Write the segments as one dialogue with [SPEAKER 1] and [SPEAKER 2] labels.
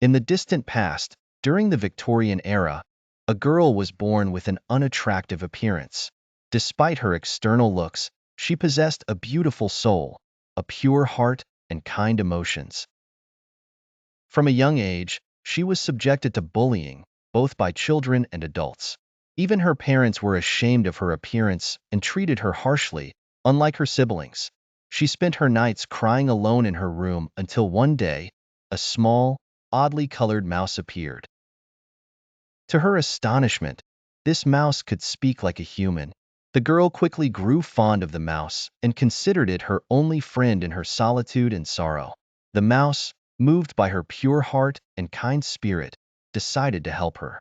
[SPEAKER 1] In the distant past, during the Victorian era, a girl was born with an unattractive appearance. Despite her external looks, she possessed a beautiful soul, a pure heart, and kind emotions. From a young age, she was subjected to bullying, both by children and adults. Even her parents were ashamed of her appearance and treated her harshly, unlike her siblings. She spent her nights crying alone in her room until one day, a small, oddly colored mouse appeared. To her astonishment, this mouse could speak like a human. The girl quickly grew fond of the mouse and considered it her only friend in her solitude and sorrow. The mouse, moved by her pure heart and kind spirit, decided to help her.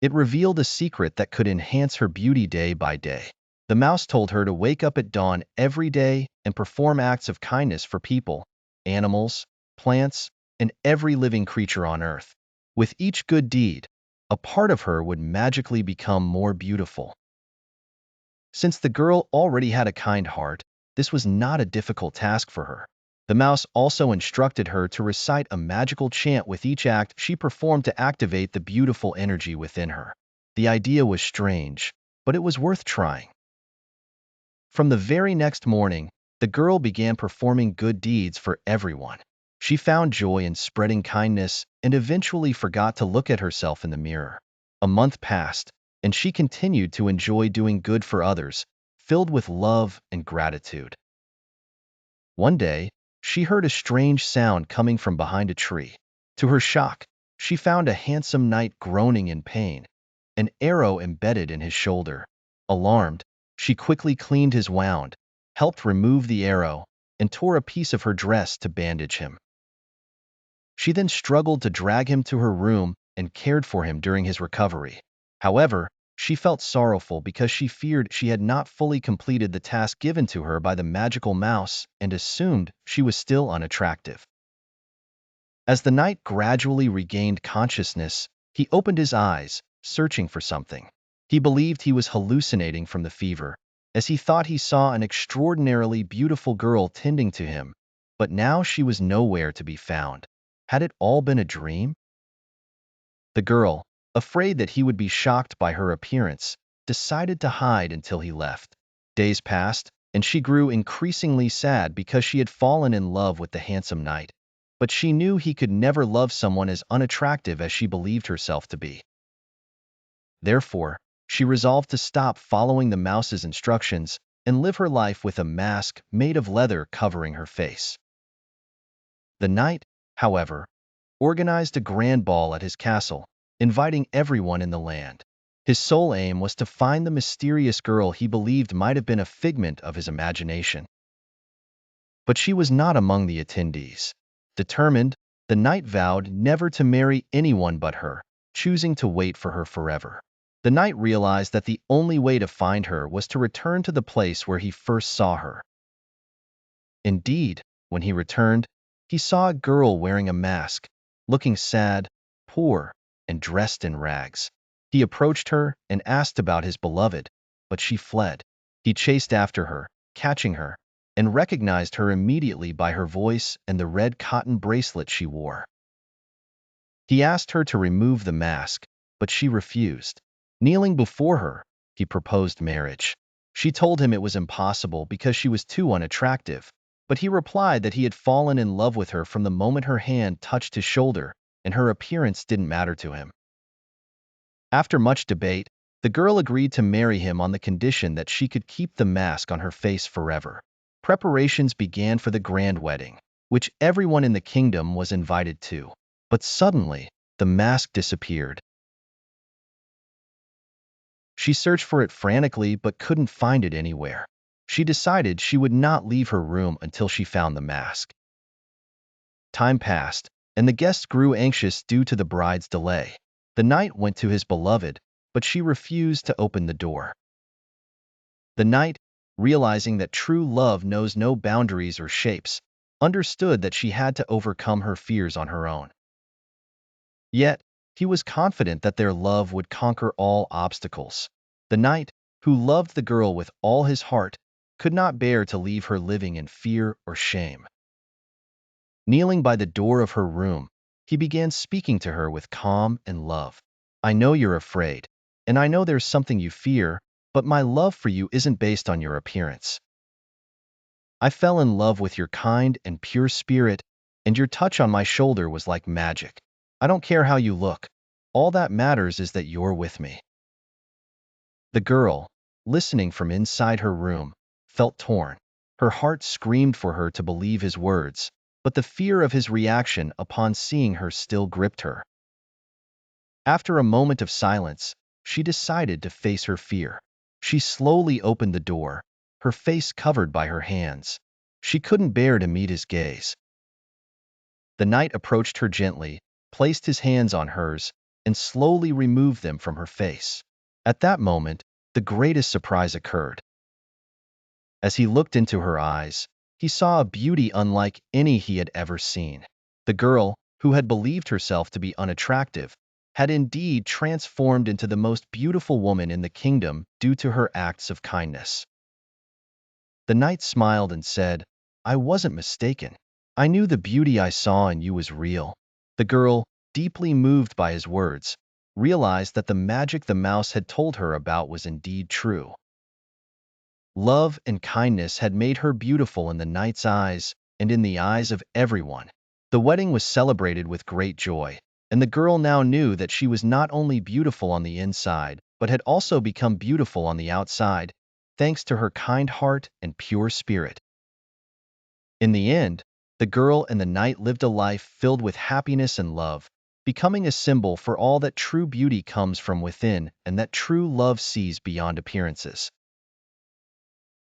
[SPEAKER 1] It revealed a secret that could enhance her beauty day by day. The mouse told her to wake up at dawn every day and perform acts of kindness for people, animals, plants, and every living creature on earth. With each good deed, a part of her would magically become more beautiful. Since the girl already had a kind heart, this was not a difficult task for her. The mouse also instructed her to recite a magical chant with each act she performed to activate the beautiful energy within her. The idea was strange, but it was worth trying. From the very next morning, the girl began performing good deeds for everyone. She found joy in spreading kindness and eventually forgot to look at herself in the mirror. A month passed, and she continued to enjoy doing good for others, filled with love and gratitude. One day, she heard a strange sound coming from behind a tree. To her shock, she found a handsome knight groaning in pain, an arrow embedded in his shoulder. Alarmed, she quickly cleaned his wound, helped remove the arrow, and tore a piece of her dress to bandage him. She then struggled to drag him to her room and cared for him during his recovery. However, she felt sorrowful because she feared she had not fully completed the task given to her by the magical mouse and assumed she was still unattractive. As the knight gradually regained consciousness, he opened his eyes, searching for something. He believed he was hallucinating from the fever, as he thought he saw an extraordinarily beautiful girl tending to him, but now she was nowhere to be found. Had it all been a dream? The girl, afraid that he would be shocked by her appearance, decided to hide until he left. Days passed, and she grew increasingly sad because she had fallen in love with the handsome knight. But she knew he could never love someone as unattractive as she believed herself to be. Therefore, she resolved to stop following the mouse's instructions and live her life with a mask made of leather covering her face. The knight, however, organized a grand ball at his castle, inviting everyone in the land. His sole aim was to find the mysterious girl he believed might have been a figment of his imagination. But she was not among the attendees. Determined, the knight vowed never to marry anyone but her, choosing to wait for her forever. The knight realized that the only way to find her was to return to the place where he first saw her. Indeed, when he returned, he saw a girl wearing a mask, looking sad, poor, and dressed in rags. He approached her and asked about his beloved, but she fled. He chased after her, catching her, and recognized her immediately by her voice and the red cotton bracelet she wore. He asked her to remove the mask, but she refused. Kneeling before her, he proposed marriage. She told him it was impossible because she was too unattractive, but he replied that he had fallen in love with her from the moment her hand touched his shoulder, and her appearance didn't matter to him. After much debate, the girl agreed to marry him on the condition that she could keep the mask on her face forever. Preparations began for the grand wedding, which everyone in the kingdom was invited to. But suddenly, the mask disappeared. She searched for it frantically but couldn't find it anywhere. She decided she would not leave her room until she found the mask. Time passed, and the guests grew anxious due to the bride's delay. The knight went to his beloved, but she refused to open the door. The knight, realizing that true love knows no boundaries or shapes, understood that she had to overcome her fears on her own. Yet, he was confident that their love would conquer all obstacles. The knight, who loved the girl with all his heart, could not bear to leave her living in fear or shame. Kneeling by the door of her room, He began speaking to her with calm and love. I know you're afraid, and I know there's something you fear, but my love for you isn't based on your appearance. I fell in love with your kind and pure spirit, and your touch on my shoulder was like magic. I don't care how you look. All that matters is that you're with me. The girl, listening from inside her room, felt torn. Her heart screamed for her to believe his words, but the fear of his reaction upon seeing her still gripped her. After a moment of silence, she decided to face her fear. She slowly opened the door, her face covered by her hands. She couldn't bear to meet his gaze. The knight approached her gently, placed his hands on hers, and slowly removed them from her face. At that moment, the greatest surprise occurred. As he looked into her eyes, he saw a beauty unlike any he had ever seen. The girl, who had believed herself to be unattractive, had indeed transformed into the most beautiful woman in the kingdom due to her acts of kindness. The knight smiled and said, I wasn't mistaken. I knew the beauty I saw in you was real. The girl, deeply moved by his words, realized that the magic the mouse had told her about was indeed true. Love and kindness had made her beautiful in the knight's eyes and in the eyes of everyone. The wedding was celebrated with great joy, and the girl now knew that she was not only beautiful on the inside, but had also become beautiful on the outside, thanks to her kind heart and pure spirit. In the end, the girl and the knight lived a life filled with happiness and love, becoming a symbol for all that true beauty comes from within and that true love sees beyond appearances.